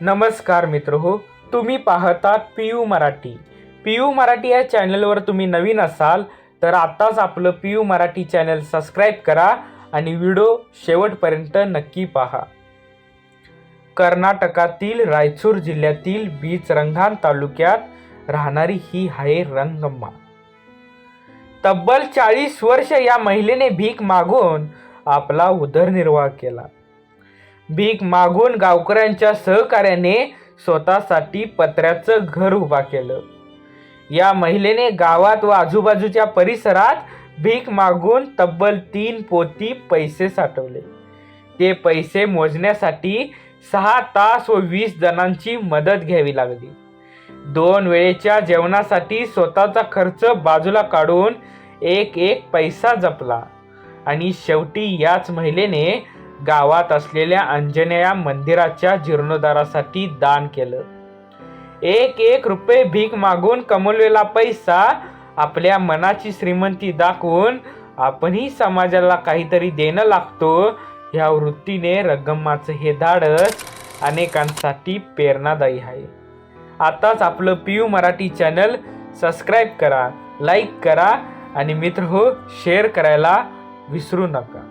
नमस्कार मित्रहो, तुम्ही पाहतात पीयू मराठी. पीयू मराठी या चॅनलवर तुम्ही नवीन असाल तर आत्ताच आपलं पीयू मराठी चॅनल सबस्क्राईब करा आणि व्हिडिओ शेवटपर्यंत नक्की पहा. कर्नाटकातील रायचूर जिल्ह्यातील बीचरंगान तालुक्यात राहणारी ही आहे रंगम्मा. तब्बल 40 वर्ष या महिलेने भीक मागून आपला उदरनिर्वाह केला. भीक मागून गावकऱ्यांच्या सहकार्याने स्वतःसाठी पत्र्याचं घर उभा केलं. या महिलेने गावात व आजूबाजूच्या परिसरात भीक मागून तब्बल 3 पोती पैसे साठवले. ते पैसे मोजण्यासाठी 6 तास व 20 जणांची मदत घ्यावी लागली. 2 वेळेच्या जेवणासाठी स्वतःचा खर्च बाजूला काढून एक पैसा जपला आणि शेवटी याच महिलेने गावात असलेल्या अंजनेया मंदिराच्या जीर्णोद्धारासाठी दान केलं. 1 रुपये भीक मागून कमवलेला पैसा आपल्या मनाची श्रीमंती दाखवून आपणही समाजाला काहीतरी देणं लागतो ह्या वृत्तीने रंगम्माचं हे धाडस अनेकांसाठी प्रेरणादायी आहे. आताच आपलं पीयू मराठी चॅनल सबस्क्राईब करा, लाईक करा आणि मित्रहो शेअर करायला विसरू नका.